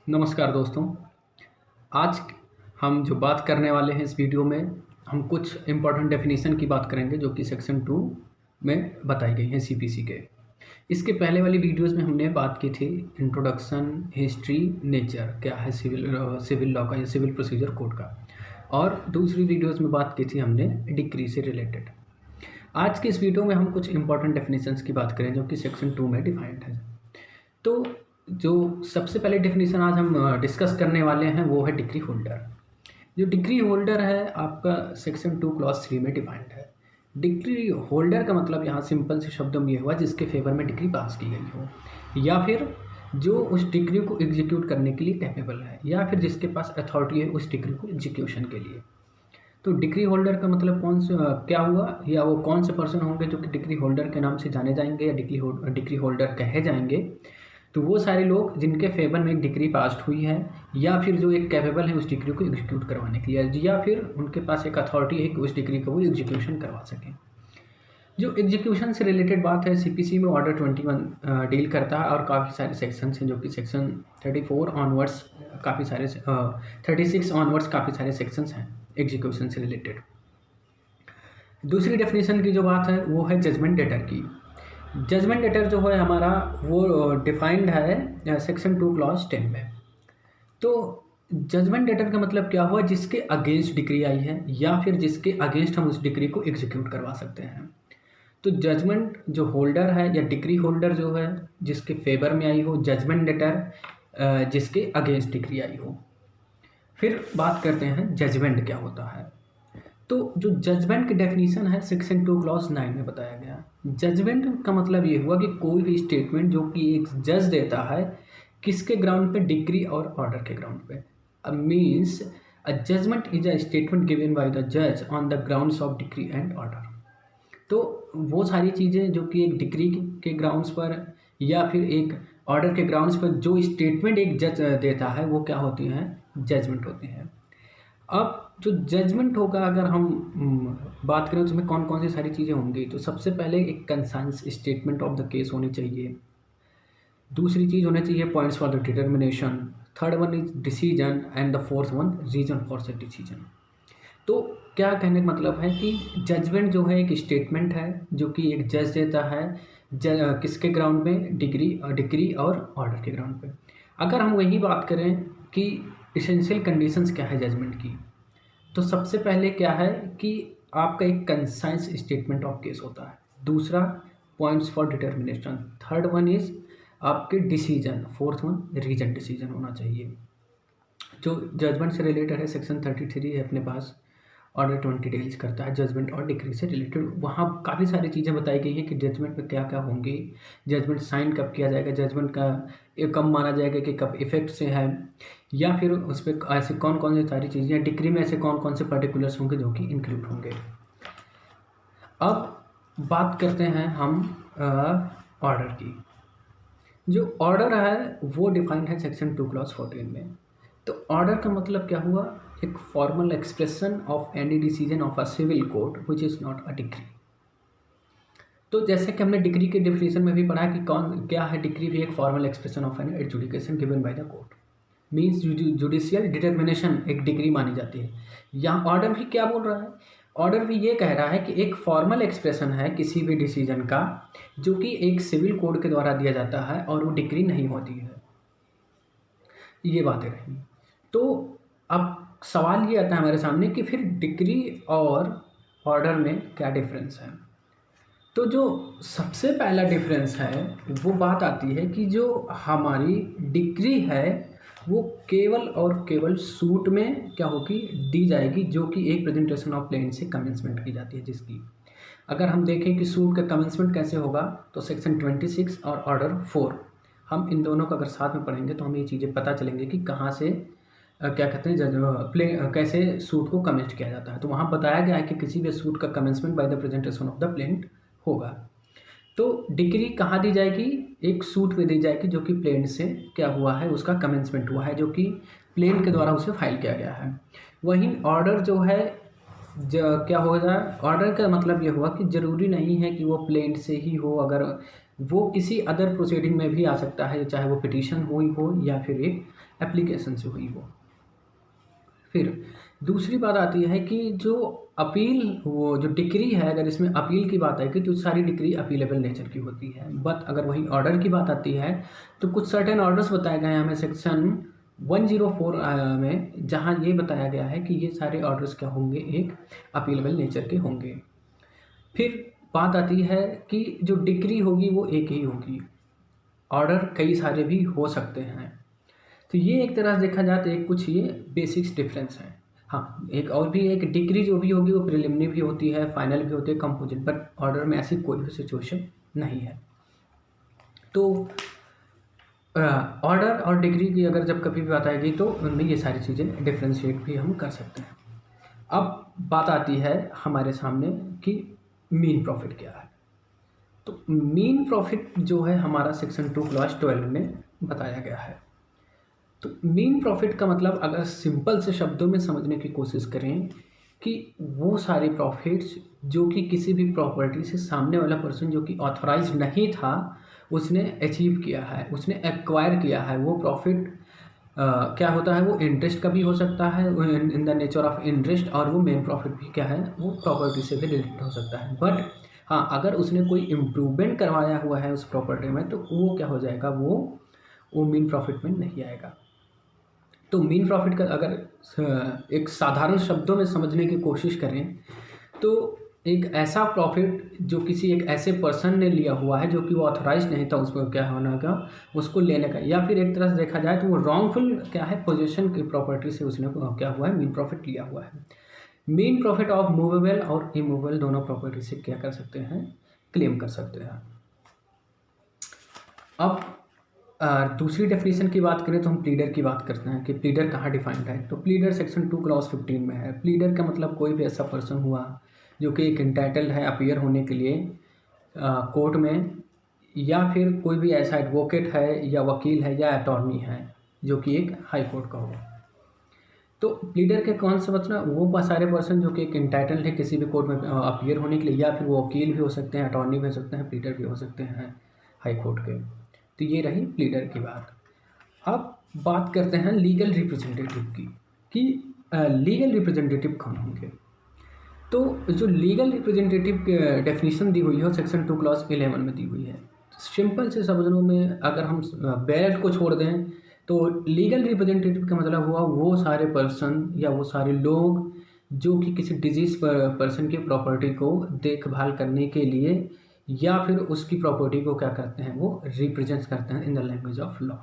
नमस्कार दोस्तों। आज हम जो बात करने वाले हैं इस वीडियो में, हम कुछ इम्पोर्टेंट डेफिनेशन की बात करेंगे जो कि सेक्शन 2 में बताई गई हैं सीपीसी के। इसके पहले वाली वीडियोस में हमने बात की थी इंट्रोडक्शन, हिस्ट्री, नेचर क्या है सिविल लॉ का या सिविल प्रोसीजर कोड का, और दूसरी वीडियोस में बात की थी हमने डिक्री से रिलेटेड। आज के इस वीडियो में हम कुछ इम्पोर्टेंट डेफिनेशंस की बात करें जो कि सेक्शन 2 में डिफाइंड है। तो जो सबसे पहले डेफिनेशन आज हम डिस्कस करने वाले हैं वो है डिग्री होल्डर। जो डिग्री होल्डर है आपका सेक्शन 2 क्लॉज 3 में डिफाइंड है। डिग्री होल्डर का मतलब यहाँ सिंपल से शब्दों में ये हुआ जिसके फेवर में डिग्री पास की गई हो, या फिर जो उस डिग्री को एग्जीक्यूट करने के लिए कैपेबल है, या फिर जिसके पास अथॉरिटी है उस डिग्री को एग्जीक्यूशन के लिए। तो डिग्री होल्डर का मतलब क्या हुआ, या वो कौन से पर्सन होंगे जो कि डिग्री होल्डर के नाम से जाने जाएंगे या डिग्री होल्डर कहे जाएंगे। तो वो सारे लोग जिनके फेवर में एक डिग्री पास हुई है, या फिर जो एक कैपेबल है उस डिग्री को एग्जीक्यूट करवाने के लिए, या फिर उनके पास एक अथॉरिटी है कि उस डिग्री को वो एग्जीक्यूशन करवा सकें। जो एग्जीक्यूशन से रिलेटेड बात है सीपीसी में ऑर्डर 21 डील करता है, और काफ़ी सारे सेक्शंस हैं जो कि सेक्शन 34 ऑनवर्ड्स काफ़ी सारे 36 ऑनवर्ड्स काफ़ी सारे सेक्शंस हैं एग्जीक्यूशन से रिलेटेड। दूसरी डेफिनेशन की जो बात है वो है जजमेंट डेटर की। जजमेंट लेटर जो है हमारा वो डिफाइंड है सेक्शन 2 क्लॉज 10 में। तो जजमेंट लेटर का मतलब क्या हुआ, जिसके अगेंस्ट डिग्री आई है या फिर जिसके अगेंस्ट हम उस डिग्री को एग्जीक्यूट करवा सकते हैं। तो जजमेंट जो होल्डर है या डिग्री होल्डर जो है जिसके फेवर में आई हो, जजमेंट लेटर जिसके अगेंस्ट डिग्री आई हो। फिर बात करते हैं जजमेंट क्या होता है। तो जो जजमेंट की डेफिनेशन है सेक्शन 2 क्लॉज 9 में बताया गया। जजमेंट का मतलब ये हुआ कि कोई भी स्टेटमेंट जो कि एक जज देता है, किसके ग्राउंड पे, डिग्री और ऑर्डर के ग्राउंड पे। Means a judgement is a statement given by the जज on the grounds of degree and order. तो वो सारी चीज़ें जो कि एक डिग्री के ग्राउंड्स पर या फिर एक ऑर्डर के ग्राउंड्स पर जो स्टेटमेंट एक जज देता है वो क्या होती हैं, जजमेंट होती हैं। अब जो जजमेंट होगा, अगर हम बात करें उसमें कौन कौन सी सारी चीज़ें होंगी, तो सबसे पहले एक concise statement of the case होनी चाहिए। दूसरी चीज़ होना चाहिए points for the determination. Third one is decision, and the fourth one reason for the decision. तो क्या कहने का मतलब है कि जजमेंट जो है एक स्टेटमेंट है जो कि एक जज देता है किसके ग्राउंड में, डिग्री और ऑर्डर के ग्राउंड पे। अगर हम वही बात करें कि इसेंशियल कंडीशंस क्या है जजमेंट की, तो सबसे पहले क्या है कि आपका एक कंसाइंस स्टेटमेंट ऑफ केस होता है। दूसरा points for determination. Third one is आपके decision. Fourth one reason decision होना चाहिए। जो जजमेंट से रिलेटेड है सेक्शन 33 है अपने पास, ऑर्डर 20 डील्स करता है जजमेंट और डिग्री से रिलेटेड। वहाँ काफ़ी सारी चीज़ें बताई गई है कि जजमेंट में क्या क्या होंगी, जजमेंट साइन कब किया जाएगा, जजमेंट का ये कब माना जाएगा कि कब इफेक्ट से है, या फिर उस पर ऐसे कौन कौन सी सारी चीज़ें, डिग्री में ऐसे कौन कौन से पर्टिकुलर्स होंगे जो कि इंक्लूड होंगे। अब बात करते हैं हम ऑर्डर की। जो ऑर्डर है वो डिफाइंड है सेक्शन 2 क्लॉज 14 में। तो ऑर्डर का मतलब क्या हुआ, एक formal expression of any decision of a civil court which is not a decree. तो जैसे कि हमने डिग्री के डेफिनेशन में भी पढ़ा कि कौन क्या है, डिग्री भी एक formal expression of an adjudication given by the court. Means judicial determination एक डिग्री मानी जाती है। यहाँ ऑर्डर भी क्या बोल रहा है, ऑर्डर भी ये कह रहा है कि एक फॉर्मल एक्सप्रेशन है किसी भी डिसीजन का जो कि एक सिविल कोड के द्वारा दिया जाता है और वो डिग्री नहीं होती है। ये बातें रही। तो अब सवाल ये आता है हमारे सामने कि फिर डिग्री और ऑर्डर में क्या डिफरेंस है। तो जो सबसे पहला डिफरेंस है वो बात आती है कि जो हमारी डिग्री है वो केवल और केवल सूट में क्या होगी, दी जाएगी, जो कि एक प्रेजेंटेशन ऑफ प्लेन से कमेंसमेंट की जाती है। जिसकी अगर हम देखें कि सूट का कमेंसमेंट कैसे होगा, तो सेक्शन 26 और ऑर्डर 4, हम इन दोनों को अगर साथ में पढ़ेंगे तो हमें ये चीज़ें पता चलेंगे कि कहाँ से क्या कहते हैं कैसे सूट को कमेंट किया जाता है। तो वहाँ बताया गया है कि किसी भी सूट का commencement by the presentation of the plaint होगा। तो डिग्री कहाँ दी जाएगी, एक सूट में दी जाएगी जो कि प्लेन से क्या हुआ है, उसका कमेंसमेंट हुआ है, जो कि प्लेन के द्वारा उसे फाइल किया गया है। वहीं ऑर्डर जो है क्या हो जाए, ऑर्डर का मतलब ये हुआ कि ज़रूरी नहीं है कि वो प्लेन से ही हो। अगर वो किसी अदर प्रोसीडिंग में भी आ सकता है, चाहे वो पिटीशन हुई हो या फिर एक एप्लीकेशन से हुई हो। फिर दूसरी बात आती है कि जो अपील, वो जो डिक्री है, अगर इसमें अपील की बात आएगी तो सारी डिक्री अपीलेबल नेचर की होती है। बट अगर वही ऑर्डर की बात आती है तो कुछ सर्टेन ऑर्डर्स बताए गए हैं हमें सेक्शन 104 में, जहां ये बताया गया है कि ये सारे ऑर्डर्स क्या होंगे, एक अपीलेबल नेचर के होंगे। फिर बात आती है कि जो डिक्री होगी वो एक ही होगी, ऑर्डर कई सारे भी हो सकते हैं। तो ये एक तरह से देखा जाए तो एक कुछ ये बेसिक्स डिफरेंस है। हाँ, एक और भी एक डिक्री जो भी होगी वो प्रिलिमिनरी भी होती है, फाइनल भी होती है, कंपोजिट, बट ऑर्डर में ऐसी कोई भी सिचुएशन नहीं है। तो ऑर्डर और डिग्री की अगर जब कभी भी बात आएगी तो उनमें ये सारी चीज़ें डिफ्रेंशिएट भी हम कर सकते हैं। अब बात आती है हमारे सामने कि मीन प्रॉफिट क्या है। तो मीन प्रॉफिट जो है हमारा सेक्शन 2 क्लॉज 12 में बताया गया है। तो मीन प्रॉफिट का मतलब अगर सिंपल से शब्दों में समझने की कोशिश करें कि वो सारे प्रॉफिट्स जो कि किसी भी प्रॉपर्टी से सामने वाला पर्सन जो कि ऑथराइज नहीं था उसने अचीव किया है, उसने एक्वायर किया है, वो प्रॉफिट क्या होता है, वो इंटरेस्ट का भी हो सकता है in the nature of interest, और वो मेन प्रॉफिट भी क्या है, वो प्रॉपर्टी से भी रिलेटेड हो सकता है। बट हाँ, अगर उसने कोई इम्प्रूवमेंट करवाया हुआ है उस प्रॉपर्टी में तो वो क्या हो जाएगा, वो मीन प्रॉफिट में नहीं आएगा। तो मीन प्रॉफिट का अगर एक साधारण शब्दों में समझने की कोशिश करें तो एक ऐसा प्रॉफिट जो किसी एक ऐसे पर्सन ने लिया हुआ है जो कि वो ऑथराइज नहीं था उसमें क्या होना का, उसको लेने का, या फिर एक तरह से देखा जाए तो वो रॉन्गफुल क्या है, पोजीशन की प्रॉपर्टी से उसने क्या हुआ है, मीन प्रॉफिट लिया हुआ है। मीन प्रॉफिट ऑफ मूवेबल और इमूवेबल दोनों प्रॉपर्टी से क्या कर सकते हैं, क्लेम कर सकते हैं। अब दूसरी डेफिनेशन की बात करें तो हम प्लीडर की बात करते हैं कि प्लीडर कहाँ डिफाइंड है। तो प्लीडर सेक्शन 2 क्लॉज 15 में है। प्लीडर का मतलब कोई भी ऐसा पर्सन हुआ जो कि एक इंटाइटल्ड है अपीयर होने के लिए कोर्ट में, या फिर कोई भी ऐसा एडवोकेट है या वकील है या अटॉर्नी है जो कि एक हाई कोर्ट का हो। तो प्लीडर के कौन से मतलब वो सारे पर्सन जो कि एक इंटाइटल्ड है किसी भी कोर्ट में अपीयर होने के लिए, या फिर वो वकील भी हो सकते हैं, अटॉर्नी भी हो सकते हैं, प्लीडर भी हो सकते हैं हाई कोर्ट के। तो ये रही प्लीडर की बात। अब बात करते हैं लीगल रिप्रेजेंटेटिव की कि लीगल रिप्रेजेंटेटिव कौन होंगे। तो जो लीगल रिप्रेजेंटेटिव डेफिनेशन दी हुई है सेक्शन 2 क्लॉज 11 में दी हुई है। सिंपल से शब्दों में अगर हम बैरट को छोड़ दें तो लीगल रिप्रेजेंटेटिव का मतलब हुआ वो सारे पर्सन या वो सारे लोग जो कि किसी डिजीज पर्सन की प्रॉपर्टी को देखभाल करने के लिए या फिर उसकी प्रॉपर्टी को क्या करते हैं, वो रिप्रेजेंट करते हैं in the language of law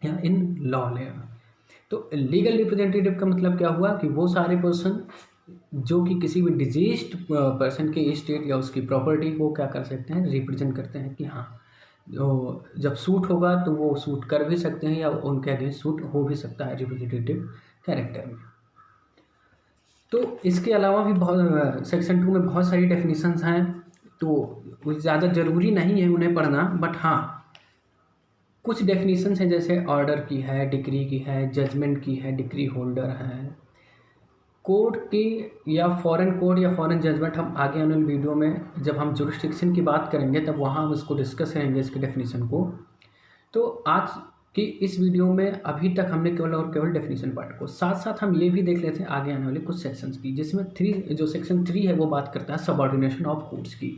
या इन लॉ लेयर। तो लीगल रिप्रेजेंटेटिव का मतलब क्या हुआ कि वो सारे पर्सन जो कि किसी भी डिजीज्ड पर्सन के स्टेट या उसकी प्रॉपर्टी को क्या कर सकते हैं, रिप्रेजेंट करते हैं कि हाँ जो जब सूट होगा तो वो सूट कर भी सकते हैं या उनके अगेंस्ट सूट हो भी सकता है रिप्रेजेंटेटिव कैरेक्टर में। तो इसके अलावा भी बहुत सेक्शन 2 में बहुत सारी डेफिनेशंस हैं, तो ज़्यादा ज़रूरी नहीं है उन्हें पढ़ना, बट हाँ कुछ डेफिनेशंस हैं जैसे ऑर्डर की है, डिक्री की है, जजमेंट की है, डिक्री होल्डर है, कोर्ट की या फॉरेन कोर्ट या फॉरेन जजमेंट हम आगे आने वाले वीडियो में जब हम जुरिस्डिक्शन की बात करेंगे तब वहाँ हम इसको डिस्कस करेंगे इसके डेफिनेशन को। तो आज की इस वीडियो में अभी तक हमने केवल और केवल डेफिनेशन पार्ट को, साथ साथ हम ये भी देख लेते हैं आगे आने वाले कुछ सेक्शंस की, जिसमें जो सेक्शन 3 है वो बात करता है सबऑर्डिनेशन ऑफ कोर्ट्स की,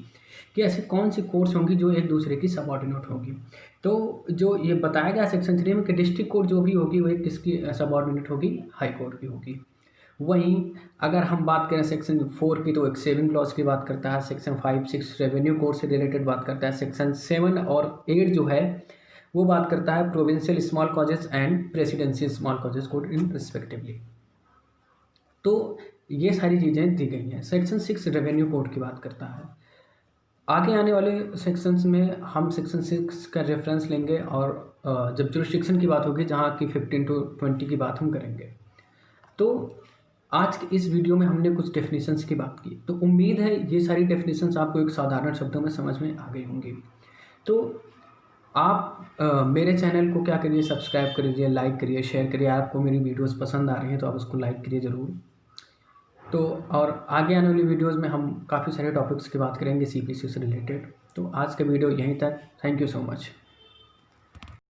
कि ऐसे कौन सी कोर्ट्स होंगी जो एक दूसरे की सबऑर्डिनेट होगी। तो जो ये बताया गया सेक्शन 3 में कि डिस्ट्रिक्ट कोर्ट जो भी होगी वो एक किसकी सबऑर्डिनेट होगी, हाई कोर्ट की होगी। वहीं अगर हम बात करें सेक्शन 4 की तो एक सेविंग क्लॉज की बात करता है, सेक्शन 5, 6 रेवेन्यू कोड से रिलेटेड बात करता है, सेक्शन 7 और 8 जो है वो बात करता है provincial small causes and presidential small causes code in respectively. तो ये सारी चीज़ें दी गई हैं। सेक्शन 6 रेवेन्यू कोड की बात करता है। आगे आने वाले सेक्शंस में हम सेक्शन 6 का रेफरेंस लेंगे और जब जुरिस्डिक्शन की बात होगी जहाँ की 15 to 20 की बात हम करेंगे। तो आज के इस वीडियो में हमने कुछ डेफिनेशंस की बात की, तो उम्मीद है ये सारी डेफिनेशंस आपको एक साधारण शब्दों में समझ में आ गई होंगी। तो आप मेरे चैनल को क्या करिए, सब्सक्राइब करिए, लाइक करिए, शेयर करिए। आपको मेरी वीडियोस पसंद आ रही हैं तो आप उसको लाइक करिए ज़रूर। तो और आगे आने वाली वीडियोज़ में हम काफ़ी सारे टॉपिक्स की बात करेंगे CPC से रिलेटेड। तो आज का वीडियो यहीं तक। Thank you so much.